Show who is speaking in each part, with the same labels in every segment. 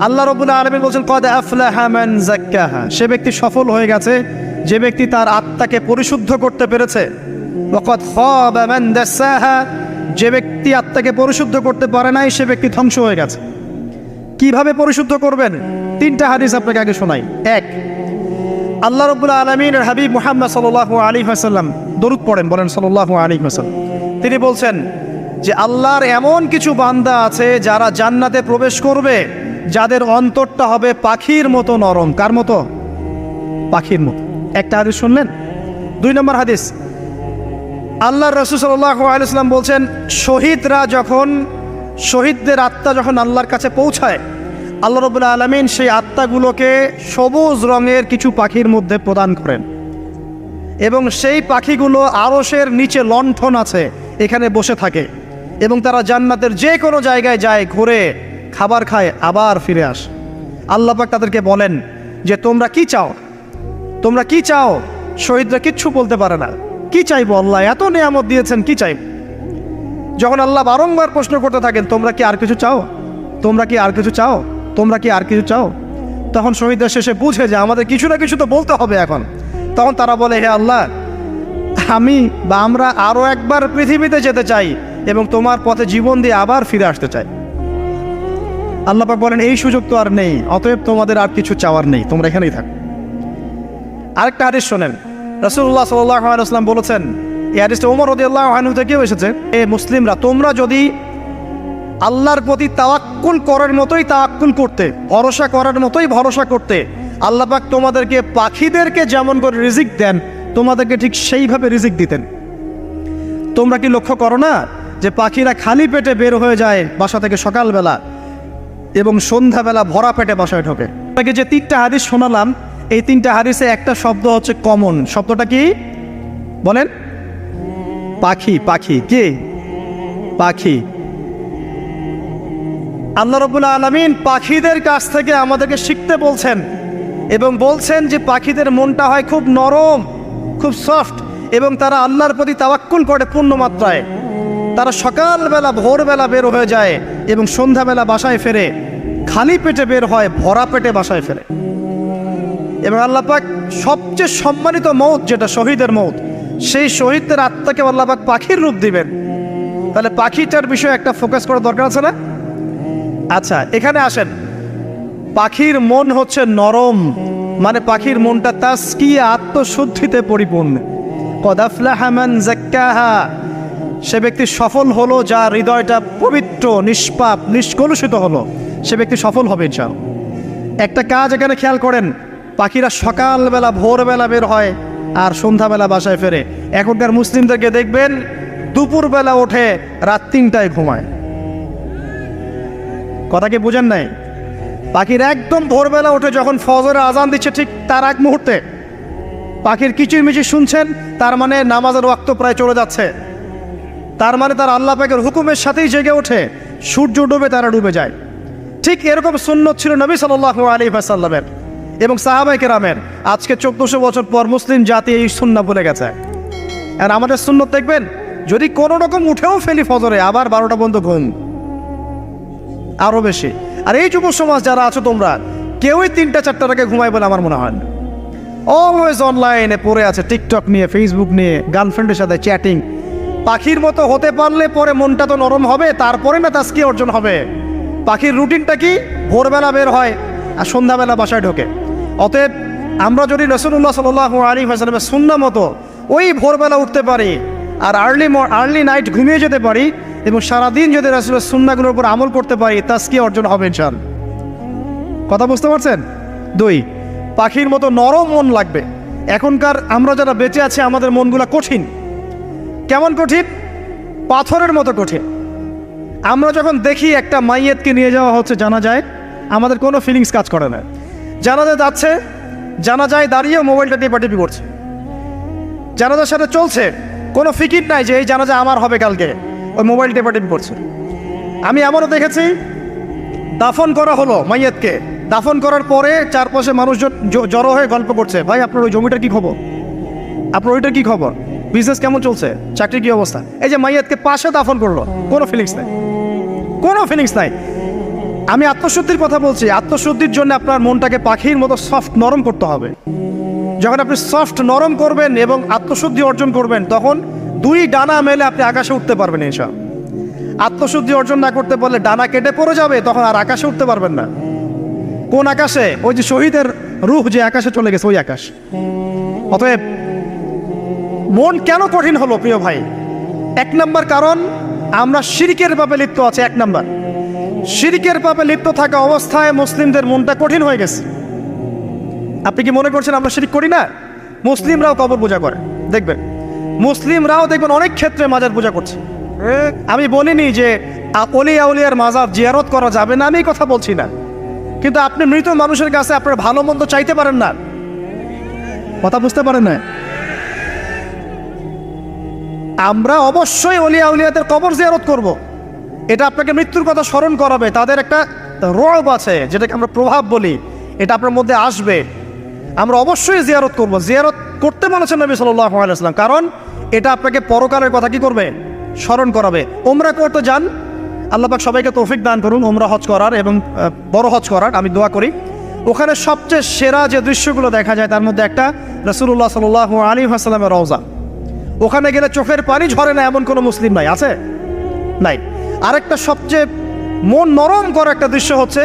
Speaker 1: আল্লাহ রাব্বুল আলামিন বলেন কদ আফলাহা মান যাক্কাহা, সে ব্যক্তি সফল হয়ে গেছে যে ব্যক্তি তার আত্মাকে পরিশুদ্ধ করতে পেরেছে। ওয়া কদ খাবা মান দাসাহা, যে ব্যক্তি আত্মাকে পরিশুদ্ধ করতে পারে নাই সে ব্যক্তি ধ্বংস হয়ে গেছে। কিভাবে পরিশুদ্ধ করবেন? তিনটা হাদিস আপনাকে আগে শোনাই। এক, আল্লাহ রাব্বুল আলামিনের হাবিব মুহাম্মদ সাল্লাল্লাহু আলাইহি ওয়াসাল্লাম দরুদ পড়েন, বলেন সাল্লাল্লাহু আলাইহি ওয়াসাল্লাম। তিনি বলছেন যে আল্লাহর এমন কিছু বান্দা আছে যারা জান্নাতে প্রবেশ করবে যাদের অন্তরটা হবে পাখির মতো নরম। কার মতো? পাখির মতো। একটা হাদিস শুনলেন। দুই নম্বর হাদিস, আল্লাহর রাসূল সাল্লাল্লাহু আলাইহি ওয়াসাল্লাম বলছেন শহীদদের আত্মা যখন আল্লাহর কাছে পৌঁছায়, আল্লাহ রাব্বুল আলামিন সেই আত্মাগুলোকে সবুজ রঙের কিছু পাখির মধ্যে প্রদান করেন এবং সেই পাখিগুলো আরশের নিচে লণ্ঠন আছে এখানে বসে থাকে এবং তারা জান্নাতের যে কোনো জায়গায় যায়, ঘুরে খাবার খায়, আবার ফিরে আসে। আল্লাহ পাক তাদেরকে বলেন যে তোমরা কি চাও, তোমরা কি চাও? শহীদরা কিচ্ছু বলতে পারে না। কি চাইবো? আল্লাহ এত নিয়ামত দিয়েছেন, কি চাইব? যখন আল্লাহ বারংবার প্রশ্ন করতে থাকেন তোমরা কি আর কিছু চাও, তোমরা কি আর কিছু চাও, তোমরা কি আর কিছু চাও, তখন শহীদরা শেষে বুঝে যে আমাদের কিছু না কিছু তো বলতে হবে এখন। তখন তারা বলে হে আল্লাহ, আমরা আরও একবার পৃথিবীতে যেতে চাই এবং তোমার পথে জীবন দিয়ে আবার ফিরে আসতে চাই। আল্লাহ পাক বলেন এই সুযোগ তো আর নেই, অতএব তোমাদের আর কিছু চাওয়ার নেই, তোমরা এখানেই থাকো। আরেকটা হাদিস শোনেন, রাসূলুল্লাহ সাল্লাল্লাহু আলাইহি ওয়াসাল্লাম বলেছেন, এই হাদিসটা ওমর রাদিয়াল্লাহু আনহু থেকেও এসেছে, এ মুসলিমরা তোমরা যদি আল্লাহর প্রতি তাওয়াক্কুল করার মতোই তাওয়াক্কুল করতে, ভরসা করার মতোই ভরসা করতে, আল্লাহ পাক তোমাদেরকে পাখিদেরকে যেমন করে রিজিক দেন তোমাদেরকে ঠিক সেইভাবে রিজিক দিতেন। তোমরা কি লক্ষ্য করো না যে পাখিরা খালি পেটে বের হয়ে যায় বাসা থেকে সকালবেলা এবং সন্ধ্যাবেলা ভরা পেটে বাসায় ঢোকে? আপনাকে যে তিনটা হাদিস শোনালাম এই তিনটা হাদিসে একটা শব্দ হচ্ছে কমন। শব্দটা কি বলেন? পাখি। পাখি কি? পাখি। আল্লাহ রাব্বুল আলামিন পাখিদের কাছ থেকে আমাদেরকে শিখতে বলছেন এবং বলছেন যে পাখিদের মনটা হয় খুব নরম, খুব সফট এবং তারা আল্লাহর প্রতি তাওয়াক্কুল করে পূর্ণ মাত্রায়। তারা সকালবেলা ভোরবেলা বের হয়ে যায় এবং সন্ধ্যাবেলা বাসায় ফেরে, খালি পেটে বের হয়, ভরা পেটে বাসায় ফেরে। এবং আল্লাহ পাক সবচেয়ে সম্মানিত মৌত যেটা শহীদের মৌত, সেই শহীদদের আত্মাকে আল্লাহ পাক পাখির রূপ দিবেন। তাহলে পাখিটার বিষয়ে একটা ফোকাস করার দরকার আছে না? আচ্ছা, এখানে আসেন। পাখির মন হচ্ছে নরম, মানে পাখির মনটা তাসকিয়া, আত্মশুদ্ধিতে পরিপূর্ণ। কদ আফলাহা মান যাক্কাহা, সে ব্যক্তি সফল হলো যার হৃদয়টা পবিত্র, নিষ্পাপ, নিষ্কলুষিত হলো, সে ব্যক্তি সফল হবে ইনশাআল্লাহ। একটা কাজ এখানে খেয়াল করেন, পাখিরা সকালবেলা ভোরবেলা বের হয় আর সন্ধ্যাবেলা বাসায় ফেরে। এখনকার মুসলিমদেরকে দেখবেন দুপুরবেলা ওঠে, রাত 3টায় ঘুমায়। কথা কি বুঝেন নাই? পাখির একদম ভোরবেলা ওঠে, যখন ফজরের আজান দিচ্ছে ঠিক তার এক মুহূর্তে পাখির কিচিরমিচির শুনছেন, তার মানে নামাজের ওয়াক্ত প্রায় চলে যাচ্ছে, তার মানে তার আল্লাহ পাকের হুকুমের সাথেই জেগে ওঠে। সূর্য ডুবে তারা ডুবে যায়। ঠিক এরকম সুন্নত ছিল নবী সাল্লাল্লাহু আলাইহি ওয়াসাল্লামের এবং সাহাবায়ে কেরামের। আজকে 1400 বছর পর মুসলিম জাতি এই সুন্নাহ ভুলে গেছে। আর আমাদের সুন্নত দেখবেন, যদি কোনো রকম উঠেও ফেলি ফজরে, আবার 12টা পর্যন্ত ঘুম, আরও বেশি। আর এই যুব সমাজ যারা আছো তোমরা কেউই 3টা-4টার আগে ঘুমায় বলে আমার মনে হয় না। অলওয়েজ অনলাইনে পড়ে আছে, টিকটক নিয়ে, ফেসবুক নিয়ে, গার্লফ্রেন্ডের সাথে চ্যাটিং। পাখির মতো হতে পারলে পরে মনটা তো নরম হবে, তারপরে না তাসকিয়া অর্জন হবে। পাখির রুটিনটা কি? ভোরবেলা বের হয় আর সন্ধ্যাবেলা বাসায় ঢোকে। অতএব আমরা যদি রাসূলুল্লাহ সাল্লাল্লাহু আলাইহি ওয়াসাল্লামের সুন্নাহ মতো ওই ভোরবেলা উঠতে পারি আর আর্লি নাইট ঘুমিয়ে যেতে পারি এবং সারাদিন যদি রাসূলের সুন্নাহগুলোর উপর আমল করতে পারি, তাসকিয়া অর্জন হবে ইনশাআল্লাহ। কথা বুঝতে পারছেন? 2, পাখির মতো নরম মন লাগবে। এখনকার আমরা যারা বেঁচে আছি আমাদের মনগুলা কঠিন। কেমন কঠিন? পাথরের মতো কঠিন। আমরা যখন দেখি একটা মাইয়েতকে নিয়ে যাওয়া হচ্ছে জানাজায়, আমাদের কোনো ফিলিংস কাজ করে না। জানাজা যাচ্ছে, জানাজায় দাঁড়িয়ে মোবাইলটা টিপাটিপি করছে। জানাজার সাথে চলছে, কোনো ফিকির নাই যে এই জানাজা আমার হবে কালকে, ওই মোবাইল টিপাটিপি করছে। আমি এমনও দেখেছি, দাফন করা হলো মাইয়েতকে, দাফন করার পরে চারপাশে মানুষজন জড়ো হয়ে গল্প করছে, ভাই আপনার ওই জমিটার কি খবর, আপনার ওইটার কি খবর, বিজনেস কেমন চলছে, চাকরির কি অবস্থা। এই যে মাইয়াতকে পাশে দাফন করলো, কোনো ফিলিংস নাই, কোনো ফিলিংস নাই। আমি আত্মশুদ্ধির কথা বলছি। আত্মশুদ্ধির জন্য আপনার মনটাকে পাখির মতো সফট নরম করতে হবে। যখন আপনি সফট নরম করবেন এবং আত্মশুদ্ধি অর্জন করবেন, তখন দুই ডানা মেলে আপনি আকাশে উঠতে পারবেন এসব। আত্মশুদ্ধি অর্জন না করতে পারলে ডানা কেটে পড়ে যাবে, তখন আর আকাশে উঠতে পারবেন না। কোন আকাশে? ওই যে শহীদের রূহ যে আকাশে চলে গেছে, ওই আকাশ। অতএব মন কেন কঠিন হলো প্রিয় ভাই? এক নম্বর কারণ, আমরা শিরকের পাপে লিপ্ত আছে। এক নম্বর, শিরকের পাপে লিপ্ত থাকা অবস্থায় মুসলিমদের মনটা কঠিন হয়ে গেছে। আপনি কি মনে করছেন আমরা শিরক করি না? মুসলিমরাও কবর পূজা করে, দেখবেন মুসলিমরাও দেখবেন অনেক ক্ষেত্রে মাজার পূজা করছে। আমি বলিনি যে অলি আউলিয়ার মাজার জিয়ারত করা যাবে না, আমি এই কথা বলছি না। কিন্তু আপনি মৃত মানুষের কাছে আপনার ভালো মন্দ চাইতে পারেন না। কথা বুঝতে পারেন না? আমরা অবশ্যই অলি আউলিয়াদের কবর জিয়ারত করব। এটা আপনাকে মৃত্যুর কথা স্মরণ করাবে। তাদের একটা রব আছে, যেটাকে আমরা প্রভাব বলি, এটা আপনার মধ্যে আসবে। আমরা অবশ্যই জিয়ারত করব। জিয়ারত করতে বলেছেন নবী সাল্লাল্লাহু আলাইহি ওয়াসাল্লাম, কারণ এটা আপনাকে পরকালের কথা কি করবে? স্মরণ করাবে। ওমরা করতে যান, আল্লাহ পাক সবাইকে তৌফিক দান করুন ওমরা হজ করার এবং বড় হজ করার, আমি দোয়া করি। ওখানে সবচেয়ে সেরা যে দৃশ্যগুলো দেখা যায় তার মধ্যে একটা রাসূলুল্লাহ সাল্লাল্লাহু আলাইহি ওয়াসাল্লামের রওজা। ওখানে গেলে চোখের পানি ঝরে না এমন কোনো মুসলিম নাই, আছে? নাই। আরেকটা সবচেয়ে মন নরম করা একটা দৃশ্য হচ্ছে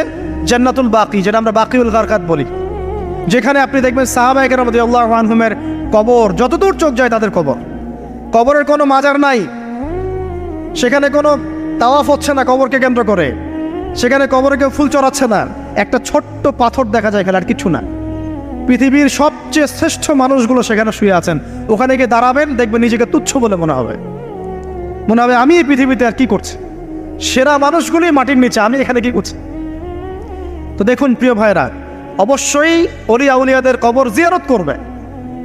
Speaker 1: জান্নাতুল বাকি, যেটা আমরা বাকিউল গারকাত বলি, যেখানে আপনি দেখবেন সাহাবায়ে কেরাম রাদিয়াল্লাহু আনহুমের কবর, যতদূর চোখ যায় তাদের কবর। কবরের কোনো মাজার নাই, সেখানে কোনো তাওয়াফ হচ্ছে না কবরকে কেন্দ্র করে, সেখানে কবরে কেউ ফুল চড়াচ্ছে না, একটা ছোট্ট পাথর দেখা যায়, খেলে আর কিছু না। পৃথিবীর সবচেয়ে শ্রেষ্ঠ মানুষগুলো সেখানে শুয়ে আছেন। ওখানে গিয়ে দাঁড়াবেন, দেখবেন নিজেকে তুচ্ছ বলে মনে হবে আমি এই পৃথিবীতে আর কি করছি। সেরা মানুষগুলি মাটির নিচে, আমি এখানে কি করছি? তো দেখুন প্রিয় ভাইরা, অবশ্যই অলি আউলিয়াদের কবর জিয়ারত করবে,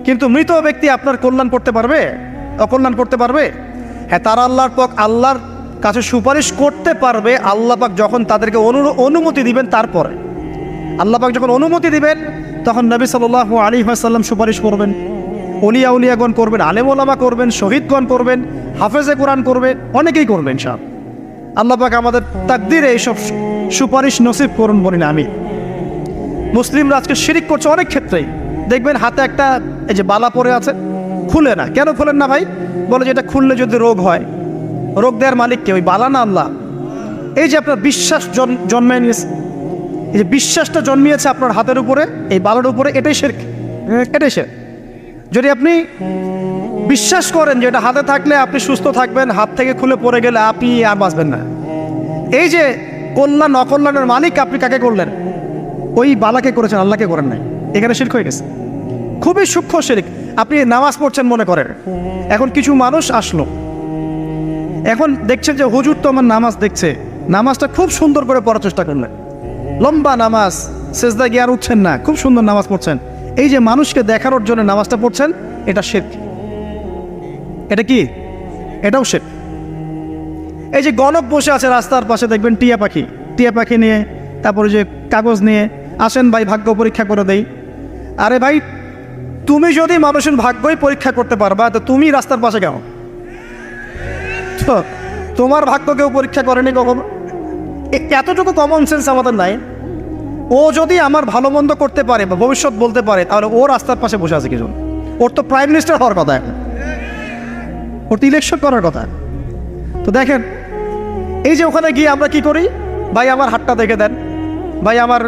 Speaker 1: কিন্তু মৃত ব্যক্তি আপনার কল্যাণ করতে পারবে? অকল্যাণ করতে পারবে? হ্যাঁ, তারা আল্লাহর কাছে সুপারিশ করতে পারবে আল্লাহ পাক যখন তাদেরকে অনুমতি দিবেন। তারপরে আল্লাহ পাক যখন অনুমতি দিবেন, তখন নবী সাল্লাল্লাহু আলাইহি ওয়াসাল্লাম সুপারিশ করবেন, ওলিয়া উলিয়াগণ করবেন, আলেম ওলামা করবেন, শহীদগণ করবেন, হাফেজে কোরআন করবে, অনেকেই করবেন সব। আল্লাহ পাক আমাদের তাকদিরে এইসব সুপারিশ নসিব করুন বলি না আমি। মুসলিমরা আজকে শিরিক করছে অনেক ক্ষেত্রেই। দেখবেন হাতে একটা এই যে বালা পরে আছে, খুলে না। কেন খুলেন না ভাই? বলে যে এটা খুললে যদি রোগ হয়। রোগ দেওয়ার মালিক কে? ওই বালা না আল্লাহ? এই যে আপনার বিশ্বাস জন্মে নিয়েছে, এই যে বিশ্বাসটা জন্মিয়েছে আপনার হাতের উপরে, এই বালার উপরে, এটাই শিরক, এটাই শিরক। যদি আপনি বিশ্বাস করেন যে এটা হাতে থাকলে আপনি সুস্থ থাকবেন, হাত থেকে খুলে পড়ে গেলে আপনি আর বাঁচবেন না, এই যে কল্যাণ অকল্যাণের মালিক আপনি কাকে করলেন? ওই বালাকে করেছেন, আল্লাহকে করেন নাই। এখানে শিরক হয়ে গেছে, খুবই সূক্ষ্ম শিরক। আপনি নামাজ পড়ছেন মনে করেন, এখন কিছু মানুষ আসলো, এখন দেখছেন যে হুজুর তো আমার নামাজ দেখছে, নামাজটা খুব সুন্দর করে পড়ার চেষ্টা করলেন, লম্বা নামাজ, সেজদা গিয়ে আর উঠছেন না, খুব সুন্দর নামাজ পড়ছেন। এই যে মানুষকে দেখানোর জন্য নামাজটা পড়ছেন, এটা শিরক। এটা কি? এটাও শিরক। এই যে গণক বসে আছে রাস্তার পাশে, দেখবেন টিয়া পাখি নিয়ে, তারপরে যে কাগজ নিয়ে আসেন, ভাই ভাগ্য পরীক্ষা করে দেই। আরে ভাই, তুমি যদি মানুষের ভাগ্যই পরীক্ষা করতে পারবা, তো তুমি রাস্তার পাশে কেন? তো তোমার ভাগ্য কেউ পরীক্ষা করেনি কখনো? এতটুকু কমন সেন্স আমাদের নাই। ও যদি আমার ভালো মন্দ করতে পারে বা ভবিষ্যৎ বলতে পারে, তাহলে ও রাস্তার পাশে বসে আছে কিছু? ওর তো প্রাইম মিনিস্টার হওয়ার কথা, এখন ওর তো ইলেকশন করার কথা। তো দেখেন, এই যে ওখানে গিয়ে আমরা কি করি? ভাই আমার হাতটা দেখে দেন, ভাই আমার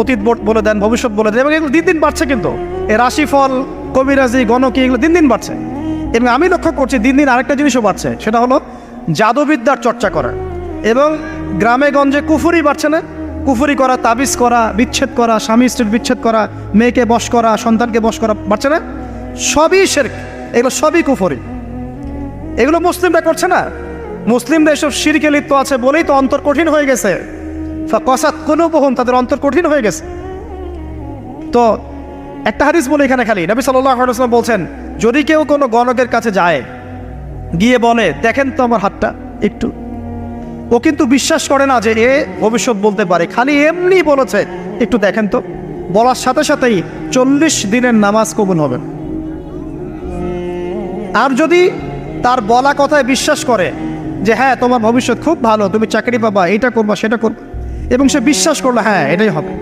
Speaker 1: অতীত বলে দেন, ভবিষ্যৎ বলে দেন। এবং এগুলো দিন দিন বাড়ছে, কিন্তু এই রাশিফল, কবিরাজি, গণকি, এগুলো দিন দিন বাড়ছে। এবং আমি লক্ষ্য করছি দিন দিন আরেকটা জিনিসও বাড়ছে, সেটা হলো জাদুবিদ্যার চর্চা করা। এবং গ্রামে গঞ্জে কুফুরি বাড়ছে না? কুফুরি করা, তাবিজ করা, বিচ্ছেদ করা, স্বামী স্ত্রীর বিচ্ছেদ করা, মেয়েকে বশ করা, সন্তানকে বশ করা বাড়ছে না? সবই শিরক, এগুলো সবই কুফুরি। এগুলো মুসলিমরা করছে না। মুসলিমরা এসব শিরকে লিপ্ত আছে বলেই তো অন্তর কঠিন হয়ে গেছে। ফাকাসাত কুলুবুহুম, তাদের অন্তর কঠিন হয়ে গেছে। তো একটা হাদিস বলে এখানে খালি, নবী সাল্লাল্লাহু আলাইহি ওয়াসাল্লাম বলছেন, যদি কেউ কোনো গণকের কাছে যায়, গিয়ে বলে দেখেন তো আমার হাতটা একটু, ও কিন্তু বিশ্বাস করে না যে এ ভবিষ্যৎ বলতে পারে, খালি এমনি বলেছে একটু দেখেন তো, বলার সাথে সাথেই 40 দিনের নামাজ কবুল হবে। আর যদি তার বলা কথায় বিশ্বাস করে যে হ্যাঁ তোমার ভবিষ্যৎ খুব ভালো, তুমি চাকরি পাবা, এইটা করবা সেটা করবা, এবং সে বিশ্বাস করলো হ্যাঁ এটাই হবে।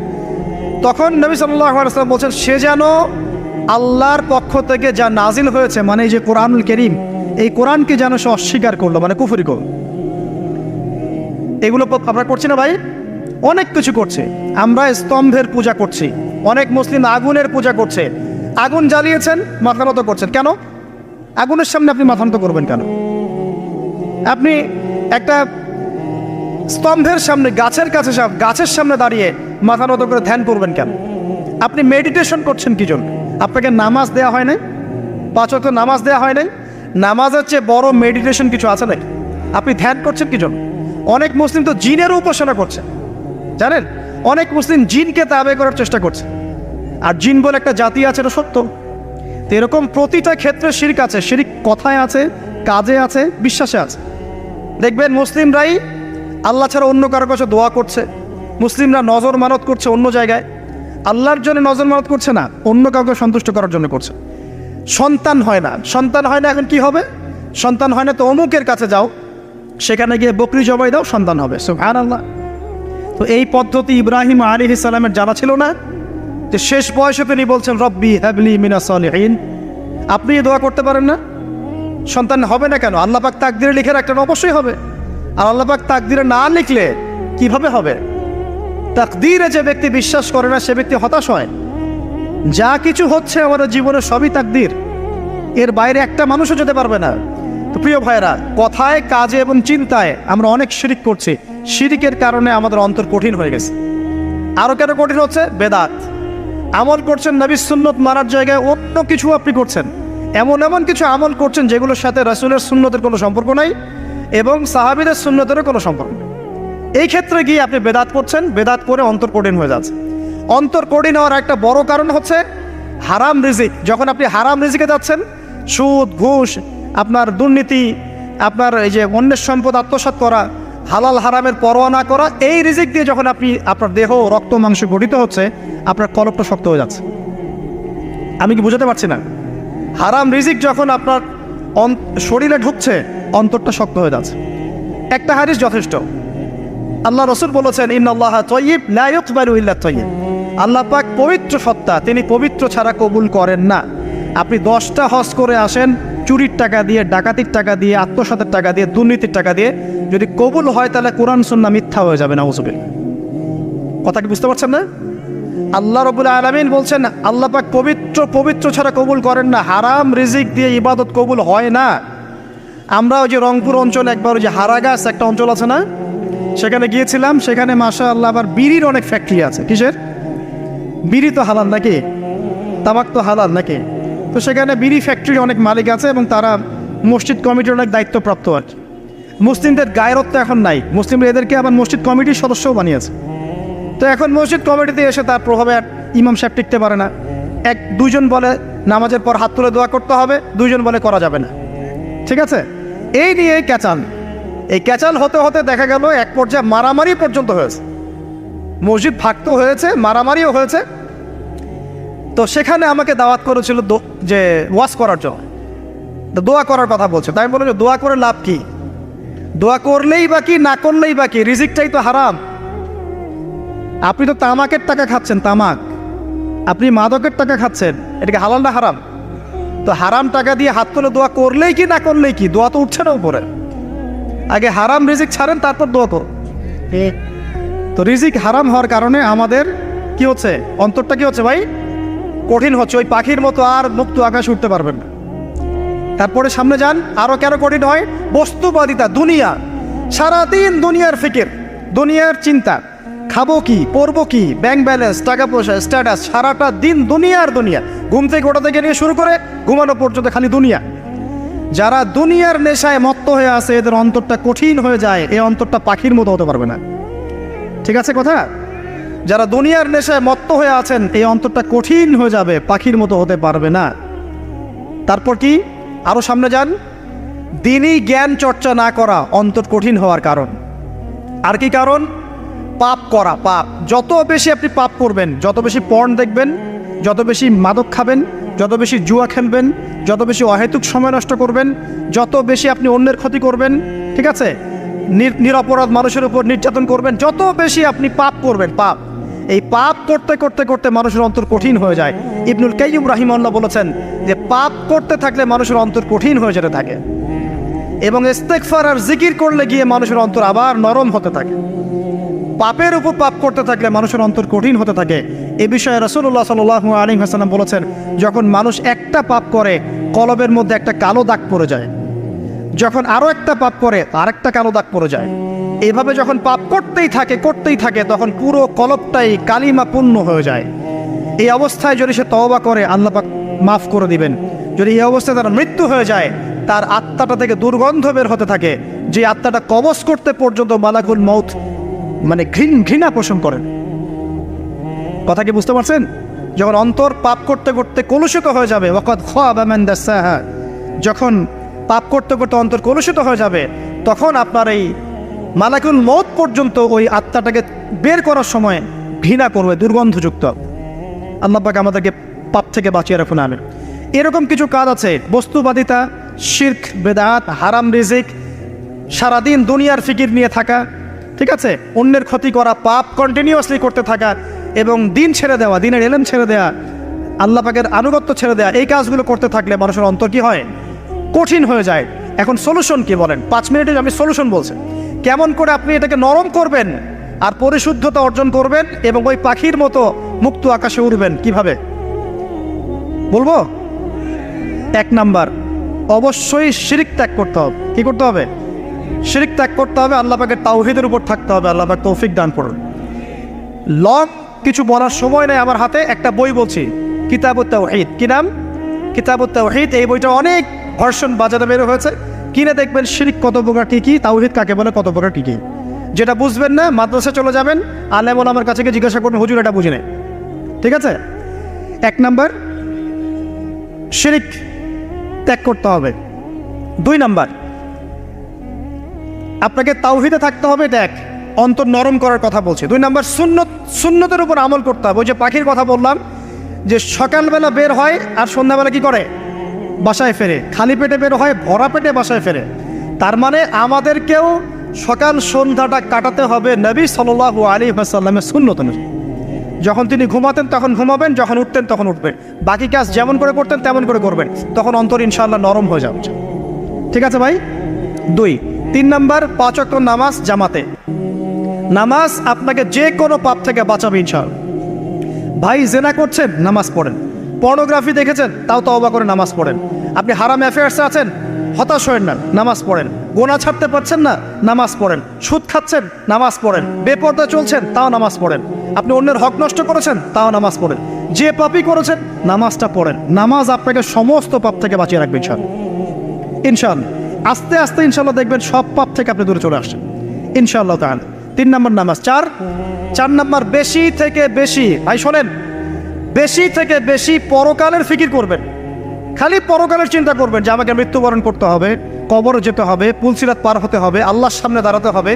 Speaker 1: তখন নবী সাল্লাল্লাহু আলাইহি ওয়াসাল্লাম বলছেন সে যেন আল্লাহর পক্ষ থেকে যা নাজিল হয়েছে মানে এই যে কোরআনুল কারীম, এই কোরআনকে যেন সে অস্বীকার করলো, মানে কুফরি করলো। এগুলো আমরা করছি না ভাই? অনেক কিছু করছে। আমরা স্তম্ভের পূজা করছি, অনেক মুসলিম আগুনের পূজা করছে। আগুন জ্বালিয়েছেন, মাথা নত করছেন কেন? আগুনের সামনে আপনি মাথা নত করবেন কেন? আপনি একটা স্তম্ভের সামনে, গাছের কাছে, গাছের সামনে দাঁড়িয়ে মাথা নত করে ধ্যান করবেন কেন? আপনি মেডিটেশন করছেন কি জন্য? আপনাকে নামাজ দেওয়া হয় নাই? 5 ওয়াক্ত নামাজ দেওয়া হয় নাই? নামাজের চেয়ে বড় মেডিটেশন কিছু আছে নাকি? আপনি ধ্যান করছেন কি জন্য? অনেক মুসলিম তো জিনেরও উপাসনা করছে, জানেন? অনেক মুসলিম জিনকে তাবে করার চেষ্টা করছে। আর জিন বলে একটা জাতি আছে, এটা সত্য। তো এরকম প্রতিটা ক্ষেত্রে শিরক আছে। শিরক কথায় আছে, কাজে আছে, বিশ্বাসে আছে। দেখবেন মুসলিমরাই আল্লাহ ছাড়া অন্য কারো কাছে দোয়া করছে, মুসলিমরা নজর মানত করছে অন্য জায়গায়, আল্লাহর জন্য নজর মানত করছে না, অন্য কাউকে সন্তুষ্ট করার জন্য করছে। সন্তান হয় না, সন্তান হয় না, এখন কি হবে? সন্তান হয় না তো অমুকের কাছে যাও, সেখানে গিয়ে বকরি জবাই দাও, সন্তান হবে। সুবহানাল্লাহ। তো এই পদ্ধতি ইব্রাহিম আলাইহিস সালামের জানা ছিল না যে শেষ বয়সে তিনি বলছেন রব্বি হাবলি মিনাস সালিহিন। আপনি দোয়া করতে পারেন না? সন্তান হবে না কেন? আল্লাহ পাক তাকদিরে লিখে রাখলেন, অবশ্যই হবে। আর আল্লাহ পাক তাকদিরে না লিখলে কিভাবে হবে? তাকদিরে যে ব্যক্তি বিশ্বাস করে না সে ব্যক্তি হতাশ হয়। যা কিছু হচ্ছে আমাদের জীবনে সবই তাকদির, এর বাইরে একটা মানুষও যেতে পারবে না। তো প্রিয় ভাইরা, কথায়, কাজে এবং চিন্তায় আমরা অনেক শিরিক করছি। শিরিকের কারণে আমাদের অন্তর কঠিন হয়ে গেছে। আরও কেন কঠিন হচ্ছে? বেদাত। আমল করছেন নবীর সুন্নত মানার জায়গায় অন্য কিছু আপনি করছেন। এমন এমন কিছু আমল করছেন যেগুলোর সাথে রাসূলের সুন্নতের কোনো সম্পর্ক নাই এবং সাহাবীদের সুন্নতেরও কোনো সম্পর্ক নেই। এই ক্ষেত্রে গিয়ে আপনি বেদাত করছেন, বেদাত করে অন্তর কঠিন হয়ে যাচ্ছে। অন্তর কঠিন হওয়ার একটা বড় কারণ হচ্ছে হারাম রিজিক। যখন আপনি হারাম রিজিকে যাচ্ছেন, সুদ, ঘুষ, আপনার দুর্নীতি, আপনার এই যে অন্যের সম্পদ আত্মসাৎ করা, হালাল হারামের পরোয়া না করা, এই রিজিক দিয়ে যখন আপনি আপনার দেহ, রক্ত, মাংস গঠিত হচ্ছে, আপনার কলবটা শক্ত হয়ে যাচ্ছে। আমি কি বুঝাতে পারছি না? হারাম রিজিক যখন আপনার শরীরে ঢুকছে, অন্তরটা শক্ত হয়ে যাচ্ছে। একটা হাদিস যথেষ্ট। আল্লাহ রাসূল বলেছেন ইন্নাল্লাহা তাইয়্যিব লা ইকবালু ইল্লা তাইয়্যিব। আল্লাহ পাক পবিত্র সত্তা, তিনি পবিত্র ছাড়া কবুল করেন না। আপনি 10টা হজ করে আসেন, চুরির টাকা দিয়ে, ডাকাতির টাকা দিয়ে, আত্মসাতের টাকা দিয়ে, দুর্নীতির টাকা দিয়ে, যদি কবুল হয় তাহলে কোরআন সুন্নাহ মিথ্যা হয়ে যাবে। নাউযুবিল্লাহ। কথা কি বুঝতে পারছেন না? আল্লাহ রাব্বুল আলামিন বলছেন আল্লাহ পাক পবিত্র ছাড়া কবুল করেন না। হারাম রিজিক দিয়ে ইবাদত কবুল হয় না। আমরা ওই যে রংপুর অঞ্চলে একবার ওই যে হারাগাছ একটা অঞ্চল আছে না, সেখানে গিয়েছিলাম। সেখানে মাশাআল্লাহ আবার বিড়ির অনেক ফ্যাক্টরি আছে। কিসের? বিড়ি তো হালাল নাকি? তামাক তো হালাল নাকি? তো সেখানে বিড়ি ফ্যাক্টরি অনেক মালিক আছে এবং তারা মসজিদ কমিটির অনেক দায়িত্বপ্রাপ্ত আর কি। মুসলিমদের গায়রত্ব এখন নাই, মুসলিমরা এদেরকে আবার মসজিদ কমিটির সদস্যও বানিয়েছে। তো এখন মসজিদ কমিটিতে এসে তার প্রভাবে ইমাম সাহেব টিকতে পারে না। দুইজন বলে নামাজের পর হাত তুলে দোয়া করতে হবে, দুইজন বলে করা যাবে না। ঠিক আছে? এই নিয়ে ক্যাচাল, এই ক্যাচাল হতে হতে দেখা গেল এক পর্যায়ে মারামারি পর্যন্ত হয়েছে। মসজিদ ভাগত হয়েছে, মারামারিও হয়েছে। তো সেখানে আমাকে দাওয়াত করেছিল যে ওয়াজ করার জন্য, তো দোয়া করার কথা বলছে। তাই আমি বললাম যে দোয়া করে লাভ কি? দোয়া করলেই বা কি, না করলেই বা কি? রিজিকটাই তো হারাম। আপনি তো তামাকের টাকা খাচ্ছেন, তামাক। আপনি মাদকের টাকা খাচ্ছেন, এটাকে হালাল না হারাম? তো হারাম টাকা দিয়ে হাত তুলে দোয়া করলেই কি, না করলেই কি? দোয়া তো উঠছে না উপরে। আগে হারাম রিজিক ছাড়েন, তারপর দোয়া করুন। তো রিজিক হারাম হওয়ার কারণে আমাদের কি হচ্ছে? অন্তরটা কি হচ্ছে ভাই? কঠিন হচ্ছে। ওই পাখির মতো আর মুক্ত আকাশে উঠতে পারবেন না। তারপরে সামনে যান, আরো কেন কঠিন হয়? বস্তুবাদিতা, দুনিয়া। সারাদিন দুনিয়ার ফিকির, দুনিয়ার চিন্তা। খাবো কি, পরবো কি, ব্যাংক ব্যালেন্স, টাকা পয়সা, স্ট্যাটাস, সারাটা দিন দুনিয়ার দুনিয়া। ঘুম থেকে ওঠা থেকে নিয়ে শুরু করে ঘুমানো পর্যন্ত খালি দুনিয়া। যারা দুনিয়ার নেশায় মত্ত হয়ে আছে, এদের অন্তরটা কঠিন হয়ে যায়। এই অন্তরটা পাখির মতো হতে পারবে না। ঠিক আছে কথা? যারা দুনিয়ার নেশায় মত্ত হয়ে আছেন, এই অন্তরটা কঠিন হয়ে যাবে, পাখির মতো হতে পারবে না। তারপর কি? আরো সামনে যান। দিনই জ্ঞান চর্চা না করা অন্তর কঠিন হওয়ার কারণ। আর কি কারণ? পাপ করা। পাপ যত বেশি আপনি পাপ করবেন, যত বেশি পর্ন দেখবেন, যত বেশি মাদক খাবেন, যত বেশি জুয়া খেলবেন, যত বেশি অহেতুক সময় নষ্ট করবেন, যত বেশি আপনি অন্যের ক্ষতি করবেন, ঠিক আছে, নিরপরাধ মানুষের উপর নির্যাতন করবেন, যত বেশি আপনি পাপ করবেন, পাপ এই পাপ করতে করতে করতে মানুষের অন্তর কঠিন হয়ে যায়। ইবনুল কাইয়্যিম রাহিমাহুল্লাহ বলেছেন যে পাপ করতে থাকলে মানুষের অন্তর কঠিন হয়ে যেতে থাকে, এবং ইস্তেগফার আর জিকির করলে গিয়ে মানুষের অন্তর আবার নরম হতে থাকে। পাপের উপর পাপ করতে থাকলে মানুষের অন্তর কঠিন হতে থাকে। এ বিষয়ে রাসূলুল্লাহ সাল্লাল্লাহু আলাইহি ওয়াসাল্লাম বলেছেন, যখন মানুষ একটা পাপ করে কলবের মধ্যে একটা কালো দাগ পড়ে যায়, যখন আরও একটা পাপ করে আরেকটা কালো দাগ পড়ে যায়। এইভাবে যখন পাপ করতেই থাকে তখন পুরো কলবটাই কালিমাপূর্ণ হয়ে যায়। এই অবস্থায় যদি সে তওবা করে আল্লাহ পাক মাফ করে দিবেন। যদি এই অবস্থায় তার মৃত্যু হয়ে যায়, তার আত্মাটা থেকে দুর্গন্ধ বের হতে থাকে, যে আত্মাটা কবজ করতে পর্যন্ত মালাকুল মউত মানে ঘৃণা পোষণ করেন। কথা কি বুঝতে পারছেন? যখন অন্তর পাপ করতে করতে কলুষিত হয়ে যাবে, ওয়াকাদ খাবা মান দাসাহা, যখন পাপ করতে করতে অন্তর কলুষিত হয়ে যাবে, তখন আপনার এই মালাকুল মউত পর্যন্ত ওই আত্মাটাকে বের করার সময় ঘৃণা করবে, দুর্গন্ধযুক্ত। আল্লাহ পাক আমাদেরকে পাপ থেকে বাঁচিয়ে রাখুন, আমিন। এরকম কিছু কাজ আছে, বস্তুবাদিতা, শিরক, বেদাত, হারাম রিজিক, সারাদিন দুনিয়ার ফিকির নিয়ে থাকা, ঠিক আছে, অন্যের ক্ষতি করা, পাপ কন্টিনিউয়াসলি করতে থাকা, এবং দিন ছেড়ে দেওয়া, দিনের এলেম ছেড়ে দেওয়া, আল্লাহ পাকের আনুগত্য ছেড়ে দেওয়া, এই কাজগুলো করতে থাকলে মানুষের অন্তর কি হয়? কঠিন হয়ে যায়। এখন সলিউশন কি বলেন? 5 মিনিটে আমি সলিউশন বলছি, কেমন করে আপনি এটাকে নরম করবেন আর পরিশুদ্ধতা অর্জন করবেন এবং ওই পাখির মতো মুক্ত আকাশে উড়বেন। কিভাবে বলবো? 1 নাম্বার, অবশ্যই শিরক ত্যাগ করতে হবে। কি করতে হবে? শিরক ত্যাগ করতে হবে, আল্লাহ পাকের তাওহীদের উপর থাকতে হবে। আল্লাহ পাক তৌফিক দান করুন। লং কিছু বলার সময় নেই আমার হাতে, একটা বই বলছি, কিতাবুত তাওহীদ। কি নাম? কিতাবুত তাওহীদ। এই বইটা অনেক ভার্সন বাজারে বের হয়েছে, কিনে দেখবেন শিরক কত প্রকার, কি কি, তাওহীদ কাকে বলে, কত প্রকার, কি কি। যেটা বুঝবেন না, মাদ্রাসায় চলে যাবেন, আলেম ওলামার কাছে গিয়ে জিজ্ঞাসা করবেন, হুজুর এটা বুঝি নাই। ঠিক আছে? 1 নাম্বার, শিরক ত্যাগ করতে হবে। 2 নাম্বার, আপনাকে তাওহীদে থাকতে হবে, এটা এক, অন্তর নরম করার কথা বলছি। 2 নাম্বার, সুন্নতের উপর আমল করতে হবে। ওই যে পাখির কথা বললাম, যে সকালবেলা বের হয় আর সন্ধ্যাবেলা কি করে? বাসায় ফেরে। খালি পেটে বের হয়, ভরা পেটে বাসায় ফেরে। তার মানে আমাদেরকেও সকাল সন্ধ্যাটা কাটাতে হবে নবী সাল্লাল্লাহু আলাইহি ওয়াসাল্লামের সুন্নত অনুযায়ী। যখন তিনি ঘুমাতেন তখন ঘুমাবেন, যখন উঠতেন তখন উঠবেন, বাকি কাজ যেমন করে করতেন তেমন করে করবেন, তখন অন্তর ইনশাআল্লাহ নরম হয়ে যাবে। ঠিক আছে ভাই? 2। 3 নাম্বার, 5 ওয়াক্ত নামাজ জামাতে। নামাজ আপনাকে যে কোনো পাপ থেকে বাঁচাবে ইনশাআল্লাহ। ভাই জেনা করছেন, নামাজ পড়েন। পর্নোগ্রাফি দেখেছেন, তাও তওবা করে নামাজ পড়েন। আপনি হারাম অ্যাফেয়ার্সে আছেন, হতাশ হয়েন না, নামাজ পড়েন। গোনা ছাড়তে পারছেন না, নামাজ পড়েন। সুদ খাচ্ছেন, নামাজ পড়েন। বেপরদা চলছেন, তাও নামাজ পড়েন। আপনি অন্যের হক নষ্ট করেছেন, তাও নামাজ পড়েন। যে পাপই করেছেন, নামাজটা পড়েন। নামাজ আপনাকে সমস্ত পাপ থেকে বাঁচিয়ে রাখবে ইনশাআল্লাহ। ইনশাআল্লাহ আস্তে আস্তে ইনশাআল্লাহ দেখবেন সব পাপ থেকে আপনি দূরে চলে আসছেন ইনশাআল্লাহ তাআলা। 3 নাম্বার নামাজ। 4 নাম্বার, বেশি থেকে বেশি, ভাই শোনেন, বেশি থেকে বেশি পরকালের ফিকির করবেন। খালি পরকালের চিন্তা করবেন যে আমাকে মৃত্যুবরণ করতে হবে, কবরে যেতে হবে, পুলসিরাত পার হতে হবে, আল্লাহর সামনে দাঁড়াতে হবে।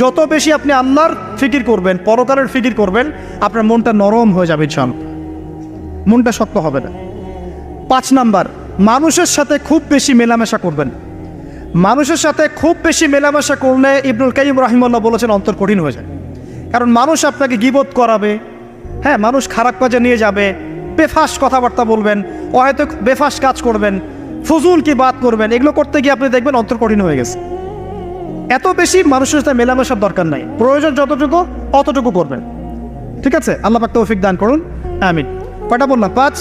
Speaker 1: যত বেশি আপনি আল্লাহর ফিকির করবেন, পরকালের ফিকির করবেন, আপনার মনটা নরম হয়ে যাবে ইনশাআল্লাহ, মনটা শক্ত হবে না। 5 নাম্বার, মানুষের সাথে খুব বেশি মেলামেশা করবেন। মানুষের সাথে খুব বেশি মেলামেশা করলে ইবনুল কাইয়্যিম রাহিমাহুল্লাহ বলেছেন অন্তর কঠিন হয়ে যায়। কারণ মানুষ আপনাকে গীবত করাবে, হ্যাঁ, মানুষ খারাপ কাজে নিয়ে যাবে, বেফাস কথাবার্তা বলবেন, ও হয়তো বেফাস কাজ করবেন, ফুজুল কি বাত করবেন, এগুলো করতে গিয়ে আপনি দেখবেন অন্তর কঠিন হয়ে গেছে। এত বেশি মানুষের সাথে মেলামেশার দরকার নাই, প্রয়োজন যতটুকু অতটুকু করবেন। ঠিক আছে? আল্লাহ পাক তৌফিক দান করুন, আমিন। কয়টা বললাম? 5।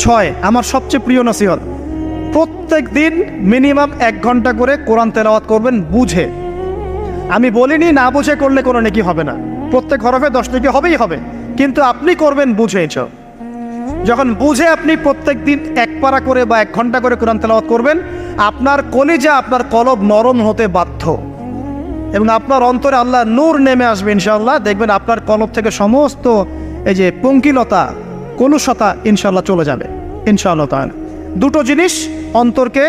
Speaker 1: 6, আমার সবচেয়ে প্রিয় নসিহত, প্রত্যেক দিন মিনিমাম 1 ঘন্টা করে কোরআন তেলাওয়াত করবেন বুঝে। আমি বলিনি না বুঝে করলে কোনো নেকি হবে না, প্রত্যেক হরফে 10 নেকি হবেই হবে, কিন্তু আপনি করবেন বুঝে। যখন বুঝে আপনি প্রত্যেক দিন 1 পারা করে বা 1 ঘন্টা করে কোরআন তেলাওয়াত করবেন, আপনার কলিজা, আপনার কলব নরম হতে বাধ্য, এবং আপনার অন্তরে আল্লাহ নূর নেমে আসবে ইনশাআল্লাহ। দেখবেন আপনার কলব থেকে সমস্ত এই যে পঙ্কিলতা, কলুষতা ইনশাআল্লাহ চলে যাবে ইনশাআল্লাহ তাআলা। 2টো জিনিস অন্তরকে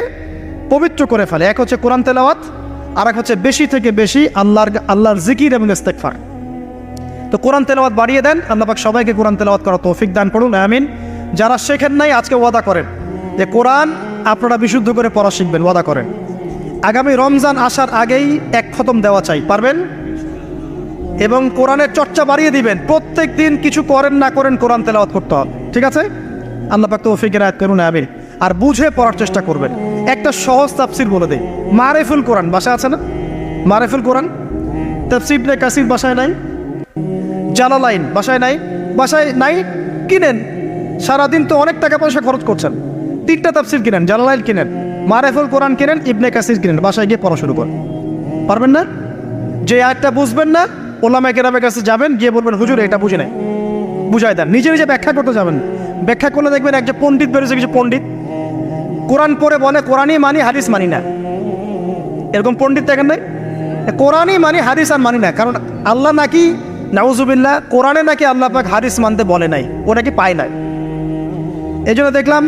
Speaker 1: পবিত্র করে ফেলে, এক হচ্ছে কোরআন তেলাওয়াত, আর এক হচ্ছে বেশি থেকে বেশি আল্লাহর জিকির এবং ইস্তেগফার। তো কোরআন তেলাওয়াত বাড়িয়ে দেন, আল্লাহ পাক সবাইকে কোরআন তেলাওয়াত করার তৌফিক দান করুন, আমিন। যারা শেখেন নাই আজকে ওয়াদা করেন যে কোরআন আপনারা বিশুদ্ধ করে পড়া শিখবেন, ওয়াদা করেন। আগামী রমজান আসার আগেই 1 খতম দেওয়া চাই, পারবেন? এবং কোরআনের চর্চা বাড়িয়ে দিবেন, প্রত্যেক দিন কিছু করেন না করেন কোরআন তেলাওয়াত করতে হবে, ঠিক আছে? আল্লাহ পাক তৌফিক এনায়েত করুন, আমিন। আর বুঝে পড়ার চেষ্টা করবেন। একটা সহজ তাফসির বলে দেই, মারিফুল কোরআন বাসায় আছে না? মারিফুল কোরআন তাফসির ইবনে কাসির বাসায় নাই, জালালাইন বাসায় নাই, বাসায় নাই কিনেন, সারাদিন তো অনেক টাকা পয়সা খরচ করছেন, 3টা তাফসির কিনেন, জালালাইন কিনেন, মারিফুল কোরআন কিনেন, ইবনে কাসির কিনেন, বাসায় গিয়ে পড়া শুরু করেন। পারবেন না? যে আয়াতটা বুঝবেন না, ওলামায়ে কেরামের কাছে যাবেন, গিয়ে বলবেন হুজুর এটা বুঝে নাই, বুঝাই দেন। নিজে নিজে ব্যাখ্যা করতে যাবেন, ব্যাখ্যা করলে দেখবেন একজন পণ্ডিত বেরোছে, কিছু পণ্ডিত কোরআন পড়ে বলে কোরআনই মানি হাদিস মানি না, এরকম পণ্ডিত দেখেন নাই? কোরআনই মানি হাদিস আর মানি না, কারণ আল্লাহ নাকি নাউজুবিল্লাহ কোরআনে নাকি আল্লাহ পাক হাদিস মানতে বলে নাই, ও নাকি পায় নাই। এই জন্য দেখলাম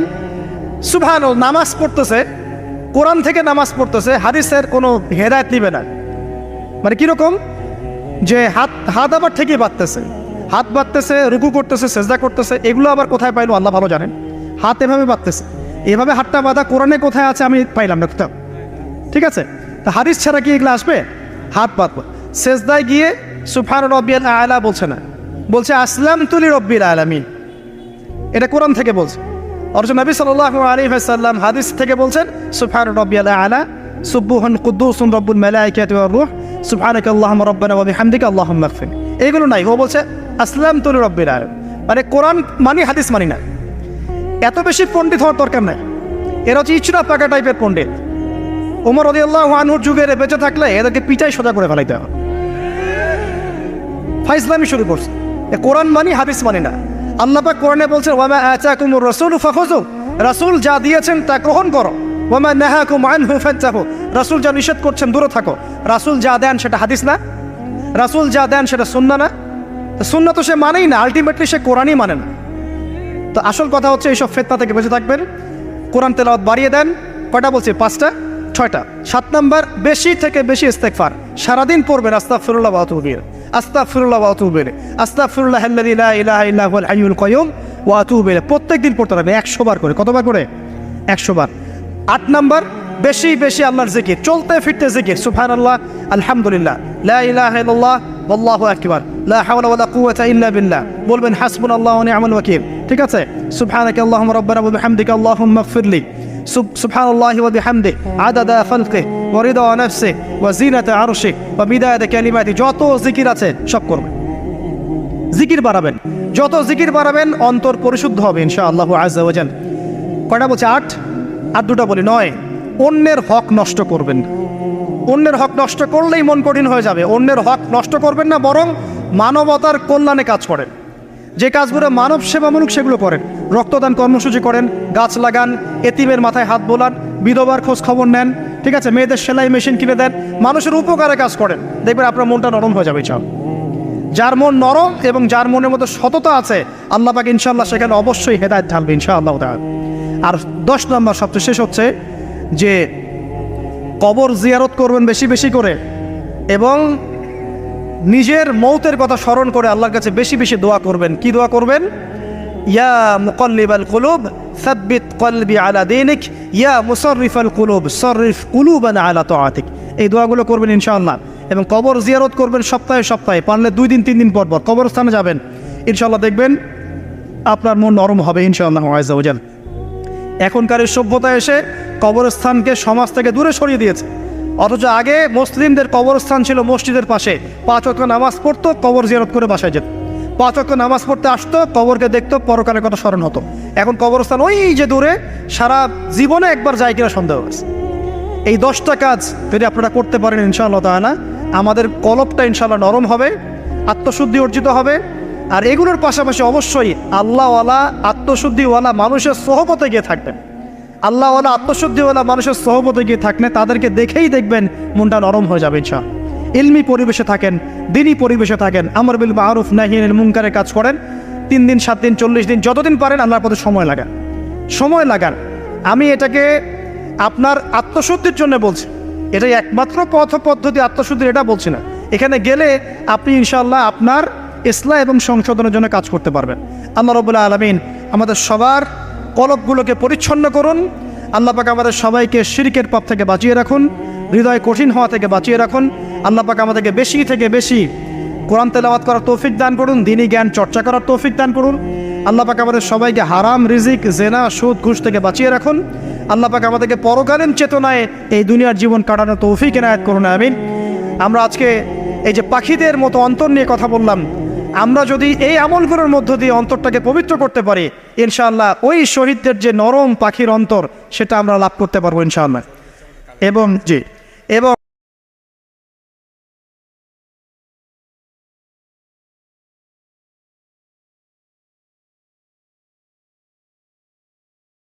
Speaker 1: সুবহানাল্লাহ নামাজ পড়তেছে, কোরআন থেকে নামাজ পড়তেছে, হাদিসের কোনো হেদায়েত নিবে না। মানে কীরকম, যে হাত আবার ঠিকই বাঁধতেছে, হাত বাঁধতেছে, রুকু করতেছে, সেজদা করতেছে, এগুলো আবার কোথায় পাইলো আল্লাহ ভালো জানেন। হাত এভাবে বাঁধতেছে, এভাবে হাতটা বাঁধা কোরআনে কোথায় আছে আমি পাইলাম না কোথাও, ঠিক আছে? তা হাদিস ছাড়া কি এগুলো আসবে? হাত বাঁধবো, সেজদায় গিয়ে সুবহান রব্বিয়াল আলা বলছে না, বলছে আসলামতু লিরাব্বিল আলামিন, এটা কোরআন থেকে বলছে। অথচ নবী সাল্লাল্লাহু আলাইহি ওয়াসাল্লাম হাদিস থেকে বলছেন সুবহান রব্বিয়াল আলা সুবহুন কুদ্দুসুন রব্বুল মালাইকাতি ওয়ার রূহ সুবহানাকা আল্লাহুম্মা রাব্বানা ওয়া বিহামদিকা আল্লাহুম্মা ইগফির। এগুলো নাই, ও বলছে আসলামতু লিরাব্বিল আলামিন, মানে কোরআন মানি হাদিস মানি না। এত বেশি পণ্ডিত হওয়ার দরকার নাই, এরা হচ্ছে ইচড়া পাকা টাইপের পণ্ডিত। ওমর রাদিয়াল্লাহু আনহুর যুগে বেঁচে থাকলে এদেরকে পিটাই সোজা করে ফেলাইতে হবে। ফাইজলামি শুরু করছে, কোরআন মানি হাদিস মানি না। আল্লাহ পাক কোরআনে বলছেন ওয়ামা আতাকুমুর রাসূলু ফাখুযু, রাসূল যা দিয়েছেন তা গ্রহণ করো, ওয়ামা নাহাকুম আনহু ফান্তাহু, রাসূল যা নিষেধ করছেন দূরে থাকো। রাসূল যা দেন সেটা হাদিস না, রাসূল যা দেন সেটা সুন্নাহ না, সুন্নাহ তো সে মানেই না, আলটিমেটলি সে কোরআনই মানে না। তো আসল কথা হচ্ছে এইসব ফিতনা থেকে বেঁচে থাকবেন, কোরআন তেলাওয়াত বাড়িয়ে দেন। কয়টা বলছি? 5টা 6টা। 7 নাম্বার, বেশি থেকে বেশি ইস্তেগফার সারাদিন পড়বেন, আস্তাগফিরুল্লাহ ওয়া আতুবু ইলাইহি, আস্তাগফিরুল্লাহ ওয়া আতুবু ইলাইহি, আস্তাগফিরুল্লাহাল্লাযী লা ইলাহা ইল্লা হুয়াল হাইয়ুল কাইয়্যুম ওয়া আতুবু ইলাইহি। প্রত্যেকদিন পড়তে হবে 100 বার করে। কতবার করে? 100 বার। 8 নাম্বার, বেশি বেশি আল্লাহর জিকির, চলতে ফিরতে জিকির, সুবহানাল্লাহ, আলহামদুলিল্লাহ, লা ইলাহা ইল্লাল্লাহ, আল্লাহু আকবার, লা হাওলা ওয়ালা কুওয়াতা ইল্লা বিল্লাহ। বলবেন হাসবুনাল্লাহু ওয়া নি'মাল ওয়াকিল, ঠিক আছে? সুবহানাকা আল্লাহুম্মা রাব্বানা ওয়া বিহামদিকা আল্লাহুম্মা ইগফিরলি, সুবহানাল্লাহি ওয়া বিহামদিহি আদাদা খালকিহি ওয়া রিদা নাফসিহি ওয়া জিনাতা আরশিহি ওয়া মিদাদা কালিমাতিহি। যত জিকির আছে সব করবেন, জিকির বাড়াবেন, যত জিকির বাড়াবেন অন্তর পরিশুদ্ধ হবে ইনশাআল্লাহু আযজা ওয়া জাল। কয়টা বলছে? 8 আর 2টা বলি। 9, অন্যের হক নষ্ট করবেন না। অন্যের হক নষ্ট করলেই মন কঠিন হয়ে যাবে। অন্যের হক নষ্ট করবেন না, বরং মানবতার কল্যাণে কাজ করেন। যে কাজগুলো মানব সেবামূলক সেগুলো করেন, রক্তদান কর্মসূচি করেন, গাছ লাগান, এতিমের মাথায় হাত বোলান, বিধবার খোঁজ খবর নেন, ঠিক আছে? মেয়েদের সেলাই মেশিন কিনে দেন, মানুষের উপকারে কাজ করেন, দেখবেন আপনার মনটা নরম হয়ে যাবে। চাও যার মন নরম এবং যার মনের মধ্যে সততা আছে, আল্লাহ পাক ইনশাআল্লাহ সেখানে অবশ্যই হেদায়েত ঢালবে ইনশাআল্লাহ তাআলা। আর 10 নম্বর সবচেয়ে শেষ হচ্ছে যে কবর জিয়ারত করবেন বেশি বেশি করে, এবং নিজের মৌতের কথা স্মরণ করে আল্লাহর কাছে বেশি বেশি দোয়া করবেন। কি দোয়া করবেন? ইয়া মুকাল্লিবাল কুলুব সাব্বিত কলবি আলা দীনিক, ইয়া মুসাররিফাল কুলুব সাররিফ কুলুবানা আলা তাআতিক। এই দোয়াগুলো করবেন ইনশাআল্লাহ। এবং কবর জিয়ারত করবেন সপ্তাহে সপ্তাহে, পারলে 2 দিন 3 দিন পর পর কবরস্থানে যাবেন, ইনশাআল্লাহ দেখবেন আপনার মন নরম হবে ইনশাআল্লাহ আযজা ওয়া জাল। এখনকার এই সভ্যতা এসে কবরস্থানকে সমাজ থেকে দূরে সরিয়ে দিয়েছে, অথচ আগে মুসলিমদের কবরস্থান ছিল মসজিদের পাশে, 5 ওয়াক্ত নামাজ পড়তো, কবর জিয়ারত করে বাসায় যেত, 5 ওয়াক্ত নামাজ পড়তে আসতো, কবরকে দেখতো, পরকালের কথা স্মরণ হতো। এখন কবরস্থান ওই যে দূরে, সারা জীবনে একবার যায় কিনা সন্দেহ আছে। এই 10টা কাজ যদি আপনারা করতে পারেন ইনশাআল্লাহ তাআলা, আমাদের কলবটা ইনশাআল্লাহ নরম হবে, আত্মশুদ্ধি অর্জিত হবে। আর এগুলোর পাশাপাশি অবশ্যই আল্লাহওয়ালা আত্মশুদ্ধিওয়ালা মানুষের সোহবতে গিয়ে থাকবেন। আল্লাহওয়ালা আত্মশুদ্ধিওয়ালা মানুষের সোহবতে গিয়ে থাকলে তাদেরকে দেখেই দেখবেন মনটা নরম হয়ে যাবে ইনশাআল্লাহ। ইলমি পরিবেশে থাকেন, দিনী পরিবেশে থাকেন, আমর বিল মারুফ নাহি আনিল মুনকারের কাজ করেন, 3 দিন 7 দিন 40 দিন যতদিন পারেন আল্লাহর পথে সময় লাগান। আমি এটাকে আপনার আত্মশুদ্ধির জন্য বলছি, এটাই একমাত্র পথ পদ্ধতি আত্মশুদ্ধির, এটা বলছি না। এখানে গেলে আপনি ইনশাআল্লাহ আপনার ইসলাহ এবং সংশোধনের জন্য কাজ করতে পারবেন। আল্লাহ রাব্বুল আলামিন আমাদের সবার কলবগুলোকে পরিচ্ছন্ন করুন। আল্লাহ পাক আমাদের সবাইকে শিরকের পাপ থেকে বাঁচিয়ে রাখুন, হৃদয় কঠিন হওয়া থেকে বাঁচিয়ে রাখুন। আল্লাহ পাক আমাদেরকে বেশি থেকে বেশি কোরআন তেলাওয়াত করার তৌফিক দান করুন, দ্বীনি জ্ঞান চর্চা করার তৌফিক দান করুন। আল্লাহ পাক আমাদের সবাইকে হারাম রিজিক, জেনা, সুদ, ঘুষ থেকে বাঁচিয়ে রাখুন। আল্লাহ পাক আমাদেরকে পরকালীন চেতনায় এই দুনিয়ার জীবন কাটানোর তৌফিক এনায়েত করুন, আমিন। আমরা আজকে এই যে পাখিদের মতো অন্তর নিয়ে কথা বললাম, আমরা যদি এই আমলগুলোর মধ্য দিয়ে অন্তরটাকে পবিত্র করতে পারি, ইনশাআল্লাহ ওই শহীদদের যে নরম পাখির অন্তর, সেটা আমরা লাভ করতে পারবো ইনশাআল্লাহ। এবং